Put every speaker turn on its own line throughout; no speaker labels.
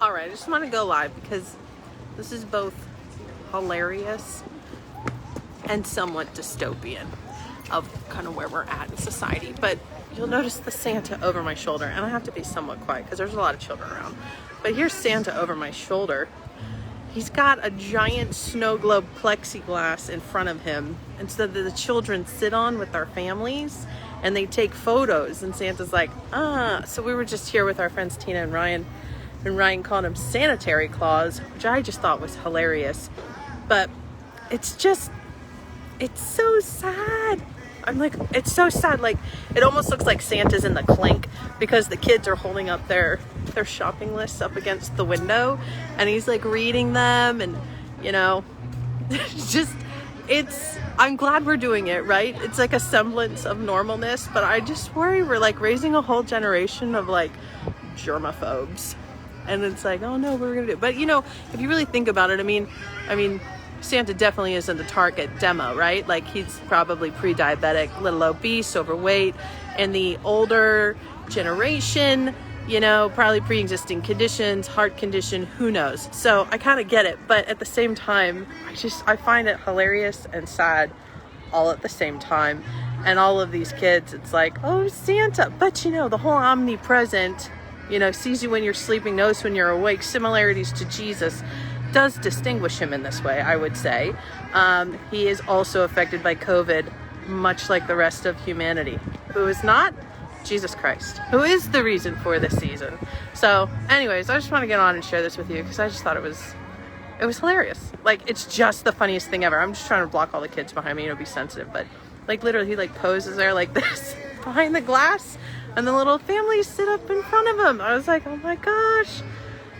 All right, I just want to go live because this is both hilarious and somewhat dystopian of kind of where we're at in society. But you'll notice the Santa over my shoulder, and I have to be somewhat quiet because there's a lot of children around. But here's Santa over my shoulder. He's got a giant snow globe plexiglass in front of him, and so that the children sit on with their families and they take photos. And Santa's like, So we were just here with our friends Tina and Ryan called him Sanitary Claus, which I just thought was hilarious. But it's so sad. I'm like, it's so sad. Like, it almost looks like Santa's in the clink because the kids are holding up their shopping lists up against the window, and he's like reading them, and I'm glad we're doing it, right? It's like a semblance of normalness, but I just worry we're like raising a whole generation of like germaphobes. And it's like, oh no, we're gonna do it. But if you really think about it, I mean, Santa definitely isn't the target demo, right? Like, he's probably pre-diabetic, little obese, overweight, and the older generation, probably pre-existing conditions, heart condition, who knows? So I kind of get it, but at the same time, I find it hilarious and sad all at the same time. And all of these kids, it's like, oh, Santa, but the whole omnipresent, sees you when you're sleeping, knows when you're awake, similarities to Jesus does distinguish him in this way, I would say. He is also affected by COVID, much like the rest of humanity. Who is not? Jesus Christ, who is the reason for this season. So anyways, I just want to get on and share this with you because I just thought it was hilarious. Like, it's just the funniest thing ever. I'm just trying to block all the kids behind me, be sensitive, but like literally he like poses there like this behind the glass, and the little families sit up in front of him. I was like, oh my gosh.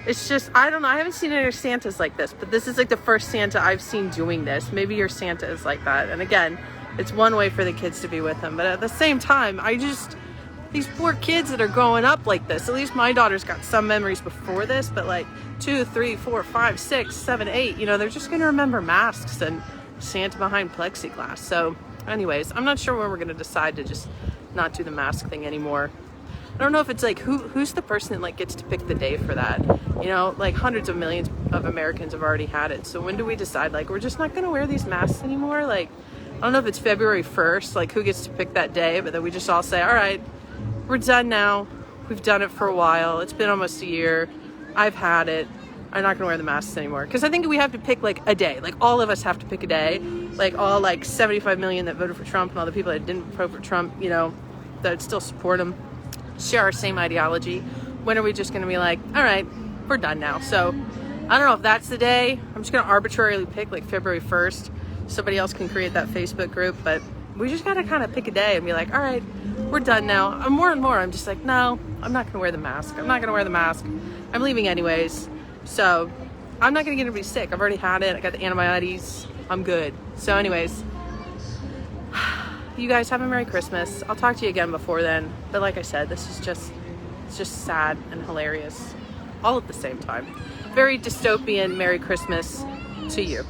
It's just, I don't know. I haven't seen any Santas like this, but this is like the first Santa I've seen doing this. Maybe your Santa is like that. And again, it's one way for the kids to be with him. But at the same time, these poor kids that are growing up like this, at least my daughter's got some memories before this, but like 2, 3, 4, 5, 6, 7, 8, they're just going to remember masks and Santa behind plexiglass. So anyways, I'm not sure when we're going to decide to just not do the mask thing anymore. I don't know if it's like who's the person that like gets to pick the day for that. Like hundreds of millions of Americans have already had it. So when do we decide like we're just not going to wear these masks anymore? Like, I don't know if it's February 1st, like who gets to pick that day, but then we just all say, all right, we're done now. We've done it for a while. It's been almost a year. I've had it. I'm not going to wear the masks anymore. Because I think we have to pick like a day. Like, all of us have to pick a day. Like, all like 75 million that voted for Trump and all the people that didn't vote for Trump, that still support him, share our same ideology. When are we just going to be like, all right, we're done now? So I don't know if that's the day. I'm just going to arbitrarily pick like February 1st. Somebody else can create that Facebook group, but we just got to kind of pick a day and be like, all right, we're done now. And more, I'm just like, no, I'm not going to wear the mask. I'm not going to wear the mask. I'm leaving anyways. So I'm not going to get anybody sick. I've already had it. I got the antibiotics. I'm good. So anyways, you guys have a Merry Christmas. I'll talk to you again before then. But like I said, it's just sad and hilarious all at the same time. Very dystopian Merry Christmas to you.